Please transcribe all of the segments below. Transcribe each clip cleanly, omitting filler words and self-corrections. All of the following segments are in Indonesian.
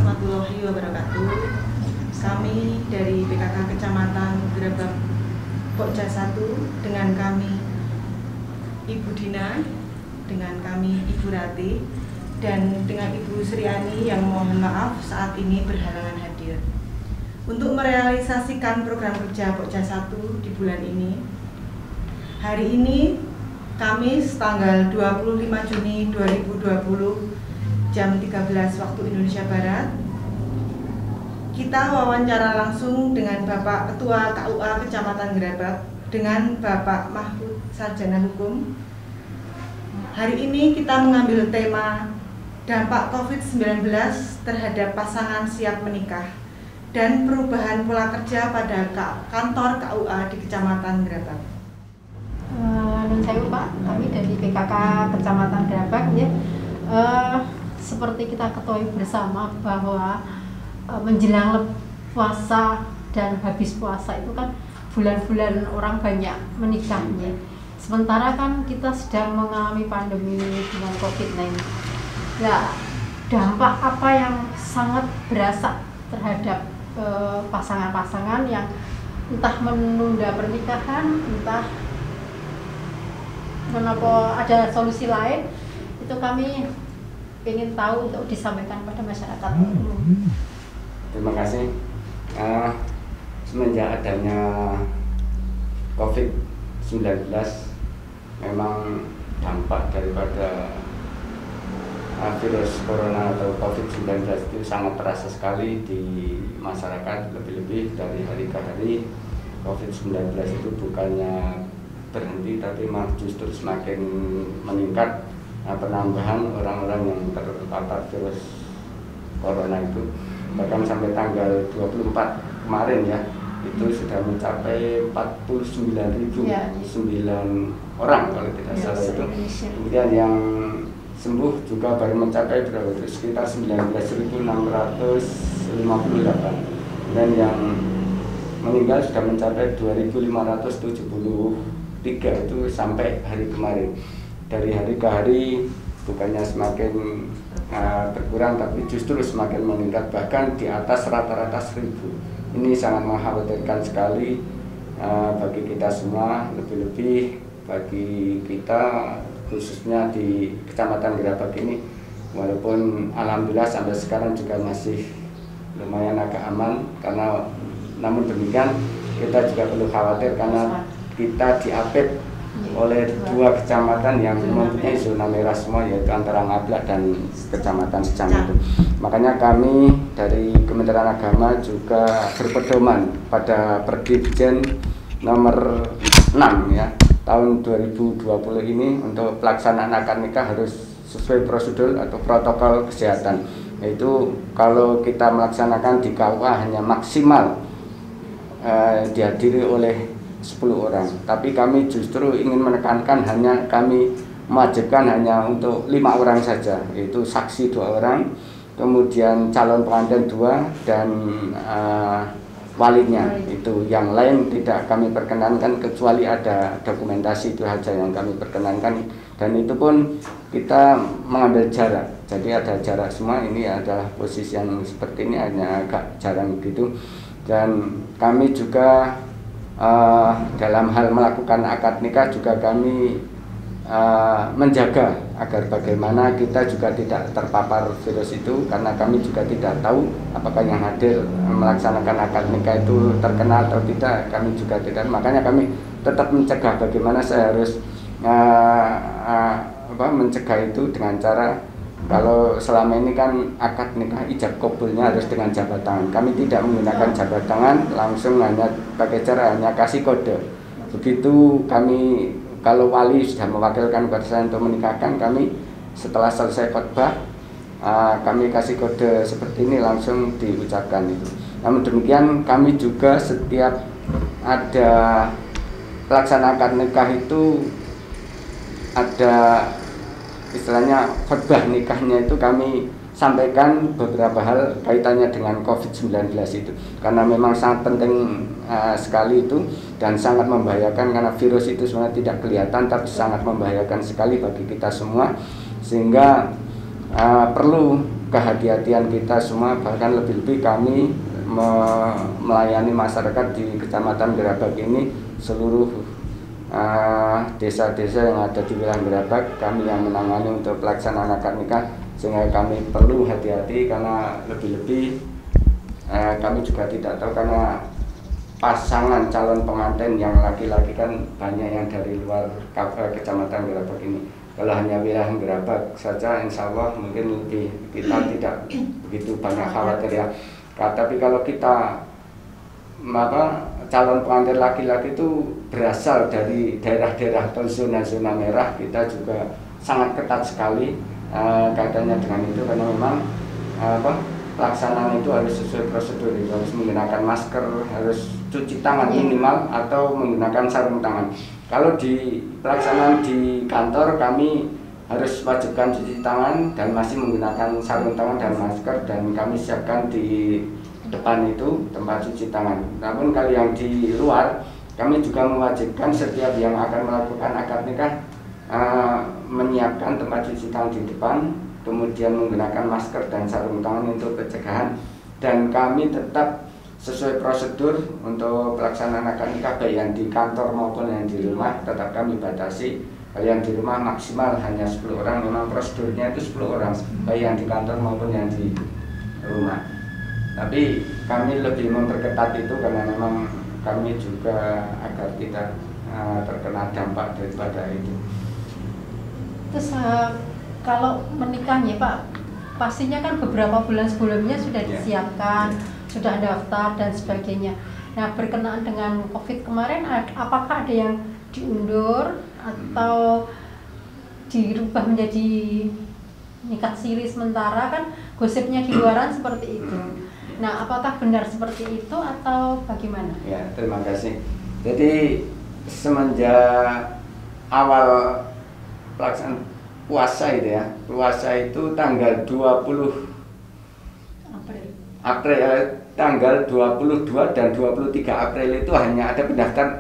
warahmatullahi wabarakatuh. Kami dari PKK Kecamatan Gerebek Pokja 1 dengan kami Ibu Dina, dengan kami Ibu Rati, dan dengan Ibu Sriani yang mohon maaf saat ini berhalangan hadir. Untuk merealisasikan program kerja Pokja 1 di bulan ini, hari ini Kamis tanggal 25 Juni 2020 jam 13 waktu Indonesia Barat, kita wawancara langsung dengan Bapak Ketua KUA Kecamatan Gerebek dengan Bapak Mahfud Sarjana Hukum. Hari ini kita mengambil tema dampak COVID-19 terhadap pasangan siap menikah dan perubahan pola kerja pada kantor KUA di Kecamatan Gerebek. Nun sewu Pak, kami dari PKK Kecamatan Gerebek ya. Seperti kita ketahui bersama bahwa menjelang puasa dan habis puasa itu kan bulan-bulan orang banyak menikahnya. Sementara kan kita sedang mengalami pandemi dengan COVID-19. Ya, dampak apa yang sangat berasa terhadap pasangan-pasangan yang entah menunda pernikahan, entah kenapa ada solusi lain, itu kami ingin tahu untuk disampaikan pada masyarakat umum. Terima kasih. Semenjak adanya COVID-19, memang dampak daripada virus corona atau COVID-19 itu sangat terasa sekali di masyarakat. Lebih-lebih dari hari ke hari, COVID-19 itu bukannya berhenti tapi malah justru semakin meningkat. Penambahan orang-orang yang terpapar virus corona itu bahkan sampai tanggal 24 kemarin ya, itu sudah mencapai 49.009 orang kalau tidak salah itu. Kemudian yang sembuh juga baru mencapai berapa itu, sekitar 19.658, dan yang meninggal sudah mencapai 2.573 itu sampai hari kemarin. Dari hari ke hari bukannya semakin berkurang tapi justru semakin meningkat, bahkan di atas rata-rata 1.000. Ini sangat mengkhawatirkan sekali bagi kita semua, lebih-lebih bagi kita khususnya di Kecamatan Gerebek ini. Walaupun alhamdulillah sampai sekarang juga masih lumayan agak aman, karena namun demikian kita juga perlu khawatir karena kita diapit oleh dua kecamatan yang mempunyai zona merah semua, yaitu antara Ngablak dan Kecamatan Secang itu. Makanya kami dari Kementerian Agama juga berpedoman pada Perdirjen nomor 6 ya, tahun 2020 ini untuk pelaksanaan akad nikah harus sesuai prosedur atau protokol kesehatan. Yaitu kalau kita melaksanakan di KUA hanya maksimal dihadiri oleh 10 orang, tapi kami justru ingin menekankan hanya kami mewajibkan hanya untuk 5 orang saja, yaitu saksi 2 orang, kemudian calon pengantin 2, dan walinya. Itu yang lain tidak kami perkenankan kecuali ada dokumentasi, itu saja yang kami perkenankan, dan itu pun kita mengambil jarak, jadi ada jarak semua. Ini adalah posisi yang seperti ini, hanya agak jarang gitu. Dan kami juga dalam hal melakukan akad nikah juga kami menjaga agar bagaimana kita juga tidak terpapar virus itu, karena kami juga tidak tahu apakah yang hadir melaksanakan akad nikah itu terkena atau tidak, kami juga tidak. Makanya kami tetap mencegah bagaimana saya harus mencegah itu dengan cara, kalau selama ini kan akad nikah ijab kabulnya harus dengan jabat tangan. Kami tidak menggunakan jabat tangan, langsung hanya pakai cara hanya kasih kode. Begitu kami, kalau wali sudah mewakilkan kepada saya untuk menikahkan, kami setelah selesai khotbah kami kasih kode seperti ini, langsung diucapkan itu. Namun demikian kami juga setiap ada pelaksanaan akad nikah itu ada istilahnya khotbah nikahnya, itu kami sampaikan beberapa hal kaitannya dengan COVID-19 itu, karena memang sangat penting sekali itu, dan sangat membahayakan karena virus itu sebenarnya tidak kelihatan tapi sangat membahayakan sekali bagi kita semua, sehingga perlu kehati-hatian kita semua, bahkan lebih-lebih kami melayani masyarakat di Kecamatan Gerabak ini, seluruh desa-desa yang ada di wilayah Gerabak kami yang menangani untuk pelaksanaan akad nikah, sehingga kami perlu hati-hati karena lebih-lebih kami juga tidak tahu karena pasangan calon pengantin yang laki-laki kan banyak yang dari luar Kecamatan Gerabak ini. Kalau hanya wilayah Gerabak saja insya Allah mungkin kita tidak begitu banyak khawatir ya. Tapi kalau kita calon pengantin laki-laki itu berasal dari daerah-daerah atau zona-zona merah, kita juga sangat ketat sekali kaitannya dengan itu, karena memang pelaksanaan itu harus sesuai prosedur, harus menggunakan masker, harus cuci tangan minimal atau menggunakan sarung tangan. Kalau di pelaksanaan di kantor kami harus wajibkan cuci tangan dan masih menggunakan sarung tangan dan masker, dan kami siapkan di depan itu tempat cuci tangan. Namun kalau yang di luar kami juga mewajibkan setiap yang akan melakukan akad nikah menyiapkan tempat cuci tangan di depan, kemudian menggunakan masker dan sarung tangan untuk pencegahan. Dan kami tetap sesuai prosedur untuk pelaksanaan akad nikah, baik yang di kantor maupun yang di rumah tetap kami batasi. Kalau yang di rumah maksimal hanya 10 orang, memang prosedurnya itu 10 orang, baik yang di kantor maupun yang di rumah. Tapi kami lebih memperketat itu karena memang kami juga agar tidak terkena dampak daripada itu. Terus kalau menikahnya Pak, pastinya kan beberapa bulan sebelumnya sudah disiapkan, sudah daftar dan sebagainya. Nah, berkenaan dengan COVID kemarin, apakah ada yang diundur atau dirubah menjadi nikah siri sementara? Kan gosipnya di luaran seperti itu. Nah, apakah benar seperti itu atau bagaimana? Ya, terima kasih. Jadi semenjak awal pelaksanaan puasa itu ya, puasa itu tanggal 20 April, tanggal 22 dan 23 April itu hanya ada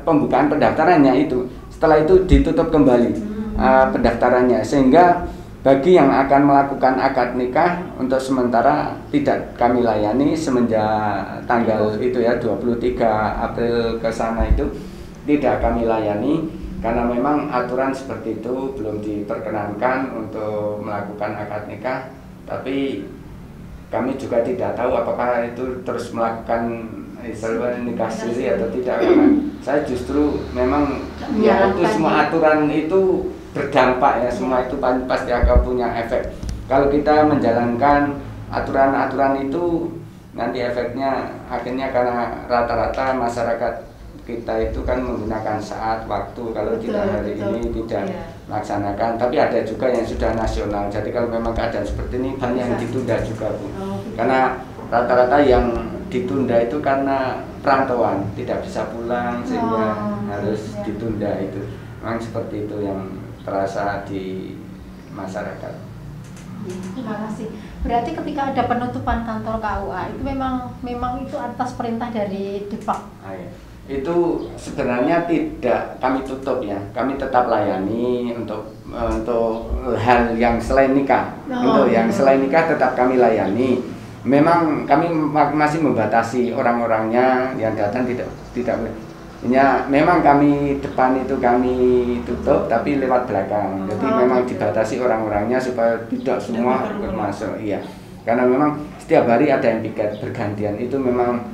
pembukaan pendaftarannya itu. Setelah itu ditutup kembali pendaftarannya, sehingga bagi yang akan melakukan akad nikah untuk sementara tidak kami layani semenjak tanggal itu ya 23 April ke sana itu tidak kami layani, karena memang aturan seperti itu belum diperkenankan untuk melakukan akad nikah. Tapi kami juga tidak tahu apakah itu terus melakukan nikah siri atau tidak, karena saya justru memang ya itu semua aturan itu berdampak ya, semua itu pasti akan punya efek. Kalau kita menjalankan aturan-aturan itu nanti efeknya akhirnya, karena rata-rata masyarakat kita itu kan menggunakan saat waktu, kalau tidak hari ini tidak melaksanakan. Tapi ada juga yang sudah nasional, jadi kalau memang keadaan seperti ini banyak yang ditunda juga Bu. Karena rata-rata yang ditunda itu karena perantauan, tidak bisa pulang sehingga harus ditunda. Itu memang seperti itu yang terasa di masyarakat. Terima kasih. Berarti ketika ada penutupan kantor KUA itu memang itu atas perintah dari Depak. Itu sebenarnya tidak kami tutup ya, kami tetap layani untuk hal yang selain nikah. Untuk yang selain nikah tetap kami layani. Memang kami masih membatasi orang-orangnya yang datang, tidak ya, memang kami depan itu kami tutup tapi lewat belakang. Jadi memang dibatasi orang-orangnya supaya tidak semua masuk. Iya. Karena memang setiap hari ada yang piket bergantian. Itu memang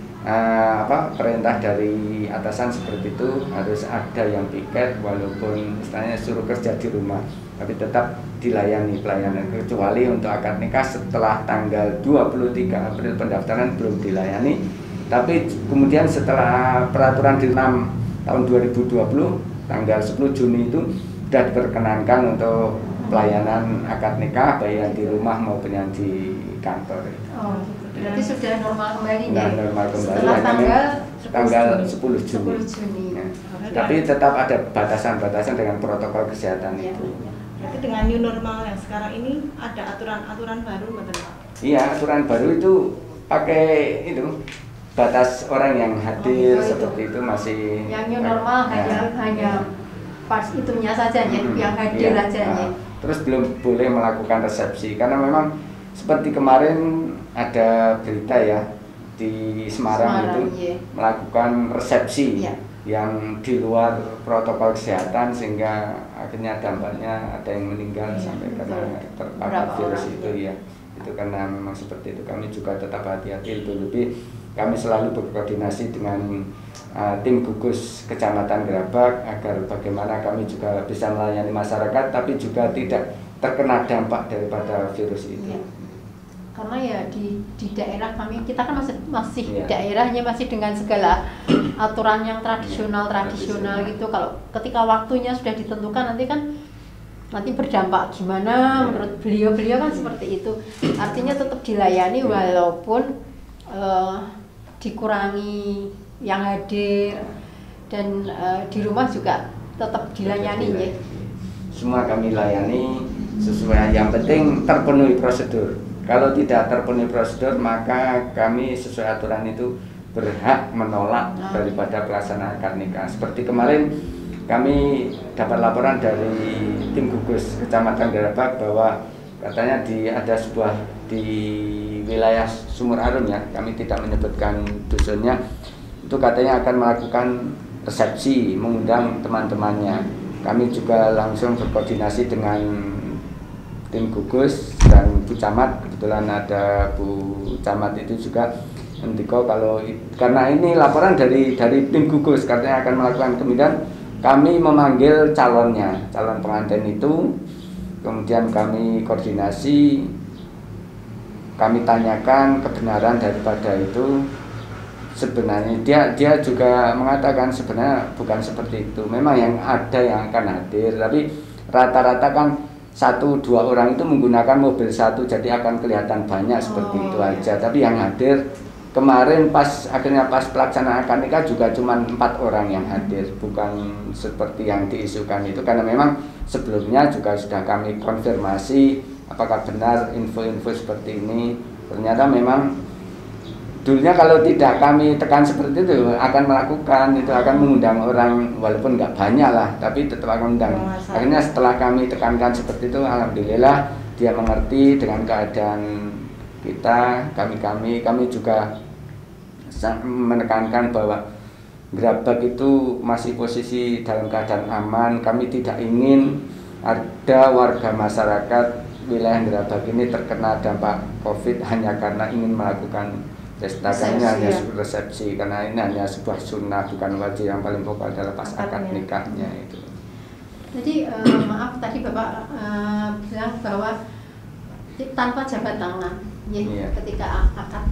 perintah dari atasan seperti itu, harus ada yang piket walaupun istilahnya suruh kerja di rumah, tapi tetap dilayani pelayanan, kecuali untuk akad nikah setelah tanggal 23 April pendaftaran belum dilayani. Tapi kemudian setelah peraturan di 6 tahun 2020 tanggal 10 Juni itu sudah diperkenankan untuk pelayanan akad nikah baik yang di rumah maupun yang di kantor. Berarti sudah normal kembali ya? Normal kembali setelah tanggal 10 Juni. 10 Juni. Ya. Tapi tetap ada batasan-batasan dengan protokol kesehatan itu. Berarti dengan new normal yang sekarang ini ada aturan-aturan baru betul Pak? Iya, aturan baru itu pakai itu batas orang yang hadir seperti itu masih. Yang new normal hanya pas itunya saja ya, yang hadir aja ya. Terus belum boleh melakukan resepsi karena memang seperti kemarin ada berita ya di Semarang itu iya. melakukan resepsi Iya. yang di luar protokol kesehatan sehingga akhirnya dampaknya ada yang meninggal Iya, sampai betul. karena terpapar Berapa virus orang, itu ya. Itu karena memang seperti itu, kami juga tetap hati-hati, lebih kami selalu berkoordinasi dengan tim gugus Kecamatan Gerabak agar bagaimana kami juga bisa melayani masyarakat tapi juga tidak terkena dampak daripada virus itu. Iya. Karena ya di daerah kami, kita kan masih Iya. daerahnya masih dengan segala aturan yang tradisional tradisional. gitu. Kalau ketika waktunya sudah ditentukan nanti berdampak gimana, Iya. menurut beliau kan seperti itu. Artinya tetap dilayani Iya. walaupun dikurangi yang hadir dan di rumah juga tetap dilayani ya. Semua kami layani sesuai, yang penting terpenuhi prosedur. Kalau tidak terpenuhi prosedur maka kami sesuai aturan itu berhak menolak daripada pelaksanaan akad nikah. Seperti kemarin kami dapat laporan dari tim gugus Kecamatan Gerabak bahwa katanya ada sebuah di wilayah Sumur Arum ya, kami tidak menyebutkan dusunnya, itu katanya akan melakukan resepsi, mengundang teman-temannya. Kami juga langsung berkoordinasi dengan tim gugus dan Bu Camat, kebetulan ada Bu Camat itu juga Ndiko, kalau karena ini laporan dari tim gugus katanya akan melakukan, kemudian kami memanggil calon pengantin itu, kemudian kami koordinasi, kami tanyakan kebenaran daripada itu. Sebenarnya dia juga mengatakan sebenarnya bukan seperti itu, memang yang ada yang akan hadir, tapi rata-rata kan 1-2 orang itu menggunakan mobil satu, jadi akan kelihatan banyak seperti itu aja. Tapi yang hadir kemarin akhirnya pas pelaksanaan akad nikah juga cuma 4 orang yang hadir, bukan seperti yang diisukan itu, karena memang sebelumnya juga sudah kami konfirmasi apakah benar info-info seperti ini. Ternyata memang dulunya kalau tidak kami tekan seperti itu akan melakukan itu, akan mengundang orang walaupun nggak banyak lah, tapi tetap akan mengundang. Akhirnya setelah kami tekankan seperti itu, alhamdulillah dia mengerti dengan keadaan kita. Kami juga menekankan bahwa Gerabak itu masih posisi dalam keadaan aman. Kami tidak ingin ada warga masyarakat wilayah Gerabak ini terkena dampak COVID hanya karena ingin melakukan pesta. Ini hanya resepsi, karena ini hanya sebuah sunnah, bukan wajib. Yang paling pokok adalah pas akad nikahnya itu. Jadi maaf tadi Bapak bilang bahwa tanpa jabat tangan ya, Iya. ketika akad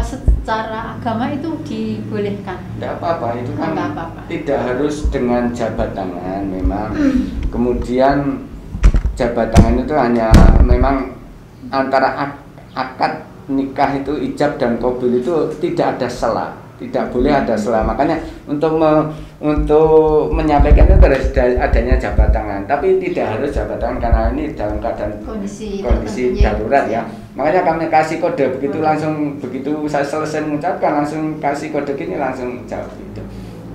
secara agama itu dibolehkan. Tidak apa-apa, itu kan Nggak apa-apa. tidak harus dengan jabat tangan memang. Kemudian jabat tangan itu hanya memang antara akad nikah itu, ijab dan qabul itu tidak ada sela, tidak boleh ada sela. Makanya untuk menyampaikan itu harus adanya jabat tangan, tapi tidak harus jabat tangan karena ini dalam keadaan kondisi darurat ya. Makanya kami kasih kode begitu, langsung begitu saya selesai mengucapkan langsung kasih kode gini, langsung jawab itu.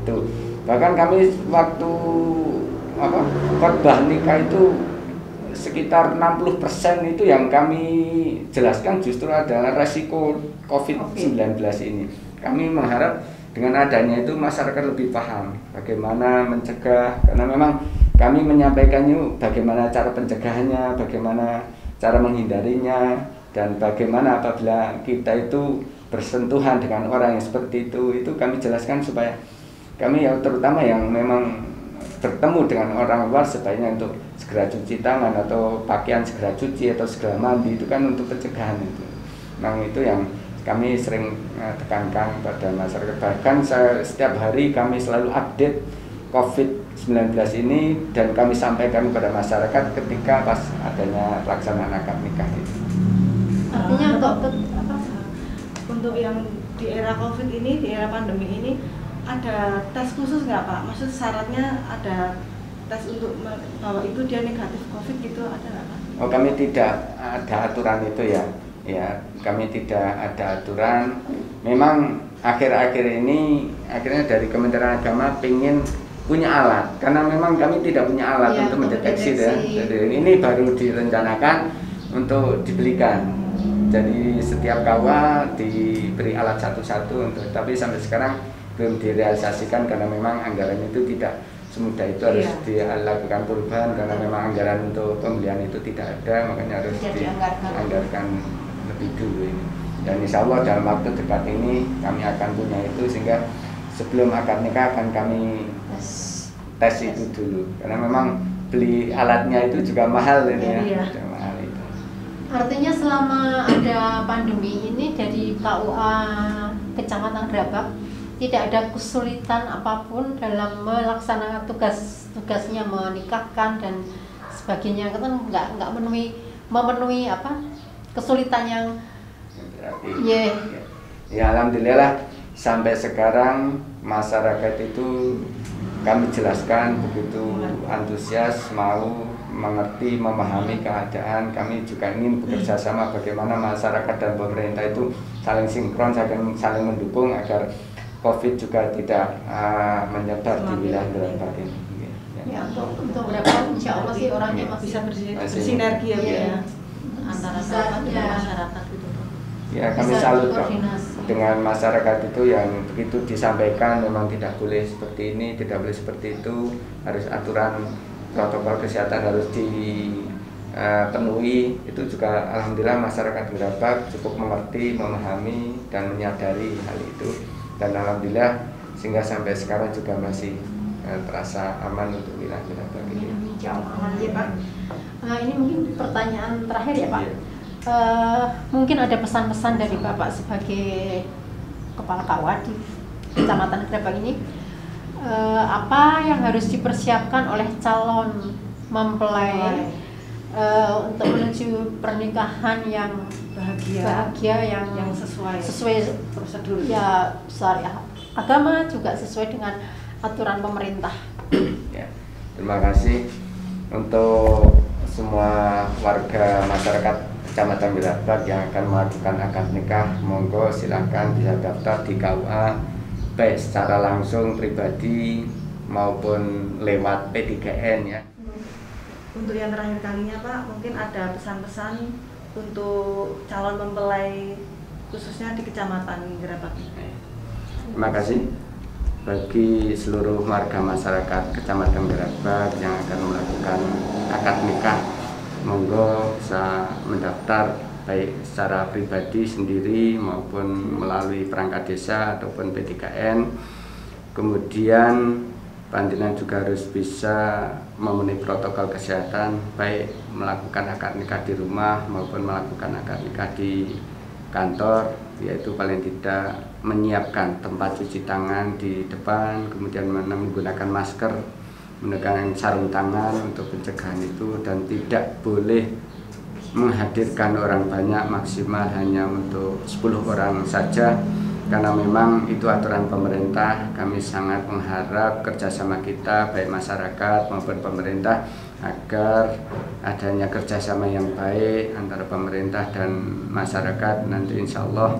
Tuh. Bahkan kami waktu khotbah nikah itu sekitar 60% itu yang kami jelaskan justru adalah resiko COVID-19 ini. Kami mengharap dengan adanya itu masyarakat lebih paham bagaimana mencegah, karena memang kami menyampaikannya bagaimana cara pencegahannya, bagaimana cara menghindarinya, dan bagaimana apabila kita itu bersentuhan dengan orang yang seperti itu kami jelaskan supaya kami terutama yang memang bertemu dengan orang luar sebaiknya untuk segera cuci tangan atau pakaian segera cuci atau segera mandi, itu kan untuk pencegahan itu. Memang itu yang kami sering tekankan pada masyarakat. Bahkan setiap hari kami selalu update COVID-19 ini dan kami sampaikan kepada masyarakat ketika pas adanya pelaksanaan akad nikah itu. Artinya untuk yang di era COVID ini, di era pandemi ini, ada tes khusus nggak Pak? Maksud syaratnya ada tes untuk bahwa itu dia negatif COVID gitu, ada nggak Pak? Oh, kami tidak ada aturan itu ya. Ya, kami tidak ada aturan. Memang akhir-akhir ini akhirnya dari Kementerian Agama ingin punya alat, karena memang kami tidak punya alat untuk mendeteksi ya. Jadi ini baru direncanakan untuk dibelikan. Jadi setiap kawah diberi alat satu-satu untuk, tapi sampai sekarang belum direalisasikan karena memang anggaran itu tidak semudah itu, harus dilakukan perubahan karena memang anggaran untuk pembelian itu tidak ada, makanya harus dianggarkan lebih dulu ini. Dan insya Allah dalam waktu dekat ini kami akan punya itu, sehingga sebelum akad nikah akan kami tes itu dulu, karena memang beli alatnya itu juga mahal ini ya. Mahal itu. Artinya selama ada pandemi ini dari KUA Kecamatan Grabak tidak ada kesulitan apapun dalam melaksanakan tugas-tugasnya, menikahkan dan sebagainya, kan nggak memenuhi apa kesulitan yang ya alhamdulillah sampai sekarang masyarakat itu kami jelaskan begitu antusias, mau mengerti, memahami keadaan. Kami juga ingin bekerja sama bagaimana masyarakat dan pemerintah itu saling sinkron, saling mendukung agar COVID juga tidak menyebar di wilayah Grabak ini. Ya, untuk berapa insya Allah sih orangnya bisa bersinergi ya, antara masyarakat gitu. Ya, kami salut dengan masyarakat itu yang begitu disampaikan memang tidak boleh seperti ini, tidak boleh seperti itu, harus aturan protokol kesehatan harus dipenuhi. Itu juga alhamdulillah masyarakat Grabak cukup mengerti, memahami dan menyadari hal itu, dan alhamdulillah sehingga sampai sekarang juga masih terasa aman untuk wilayah Grabak ini. Aman ya Pak. Ini mungkin pertanyaan terakhir ya Pak. Mungkin ada pesan-pesan dari Bapak sebagai Kepala KUA di Kecamatan Grabak ini, apa yang harus dipersiapkan oleh calon mempelai untuk menuju pernikahan yang bahagia yang sesuai prosedur ya syariah agama, juga sesuai dengan aturan pemerintah. Ya, terima kasih untuk semua warga masyarakat Kecamatan Grabak yang akan melakukan akad nikah. Monggo silahkan bisa daftar di KUA baik secara langsung pribadi maupun lewat P3N ya. Untuk yang terakhir kalinya Pak, mungkin ada pesan-pesan untuk calon mempelai khususnya di Kecamatan Grabak. Terima kasih bagi seluruh warga masyarakat Kecamatan Grabak yang akan melakukan akad nikah. Monggo bisa mendaftar baik secara pribadi sendiri maupun melalui perangkat desa ataupun P3N. Kemudian panjenengan juga harus bisa memenuhi protokol kesehatan, baik melakukan akad nikah di rumah maupun melakukan akad nikah di kantor, yaitu paling tidak menyiapkan tempat cuci tangan di depan, kemudian menggunakan masker, menggunakan sarung tangan untuk pencegahan itu, dan tidak boleh menghadirkan orang banyak, maksimal hanya untuk 10 orang saja, karena memang itu aturan pemerintah. Kami sangat mengharap kerjasama kita baik masyarakat maupun pemerintah agar adanya kerjasama yang baik antara pemerintah dan masyarakat. Nanti insya Allah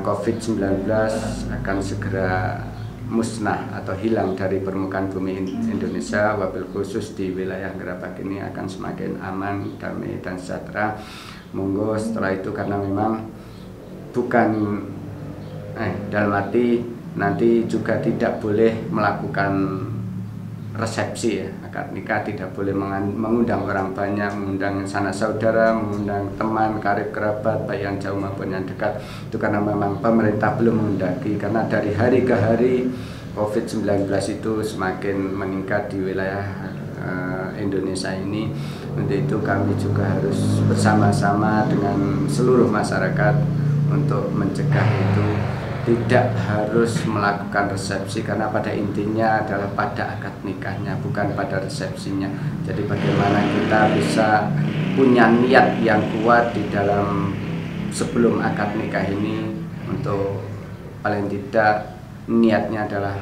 COVID-19 akan segera musnah atau hilang dari permukaan bumi Indonesia, wabil khusus di wilayah Grabak ini akan semakin aman, damai dan sejahtera. Monggo setelah itu, karena memang bukan dalam arti nanti juga tidak boleh melakukan resepsi ya, akad nikah tidak boleh mengundang orang banyak, mengundang sanak saudara, mengundang teman, karib kerabat baik yang jauh maupun yang dekat. Itu karena memang pemerintah belum mengundaki, karena dari hari ke hari COVID-19 itu semakin meningkat di wilayah Indonesia ini. Untuk itu kami juga harus bersama-sama dengan seluruh masyarakat untuk mencegah itu. Tidak harus melakukan resepsi, karena pada intinya adalah pada akad nikahnya, bukan pada resepsinya. Jadi bagaimana kita bisa punya niat yang kuat di dalam sebelum akad nikah ini, untuk paling tidak niatnya adalah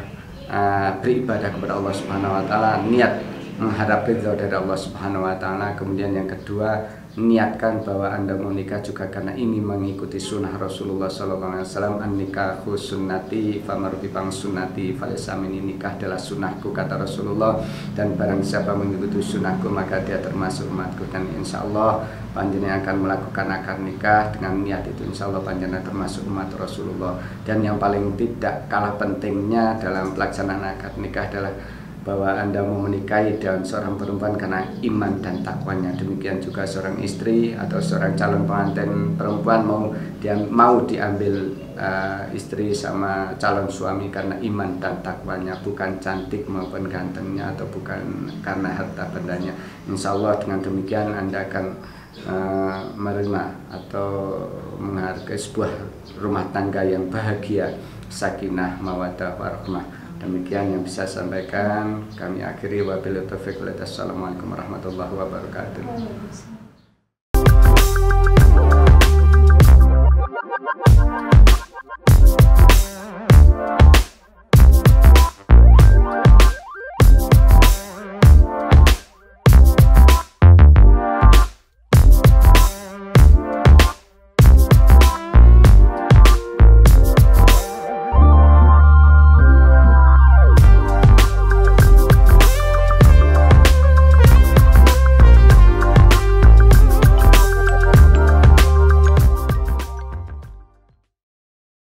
beribadah kepada Allah Subhanahu wa taala, niat mengharap ridho dari Allah Subhanahu wa taala. Kemudian yang kedua, niatkan bahwa Anda mau nikah juga karena ingin mengikuti sunnah Rasulullah SAW. An-nikahu sunnati famarubibang sunnati falesamini, nikah adalah sunnahku kata Rasulullah, dan barang siapa mengikuti sunnahku maka dia termasuk umatku. Dan insya Allah panjenengan akan melakukan akad nikah dengan niat itu, insya Allah panjenengan termasuk umat Rasulullah. Dan yang paling tidak kalah pentingnya dalam pelaksanaan akad nikah adalah bahwa Anda mau menikahi dengan seorang perempuan karena iman dan takwanya. Demikian juga seorang istri atau seorang calon pengantin perempuan mau diambil istri sama calon suami karena iman dan takwanya, bukan cantik maupun gantengnya atau bukan karena harta bendanya. Insya Allah dengan demikian Anda akan menerima atau menghargai sebuah rumah tangga yang bahagia, sakinah, mawaddah, warahmah. Demikian yang bisa saya sampaikan. Kami akhiri, wabillahi taufiq wal hidayah. Assalamualaikum warahmatullahi wabarakatuh.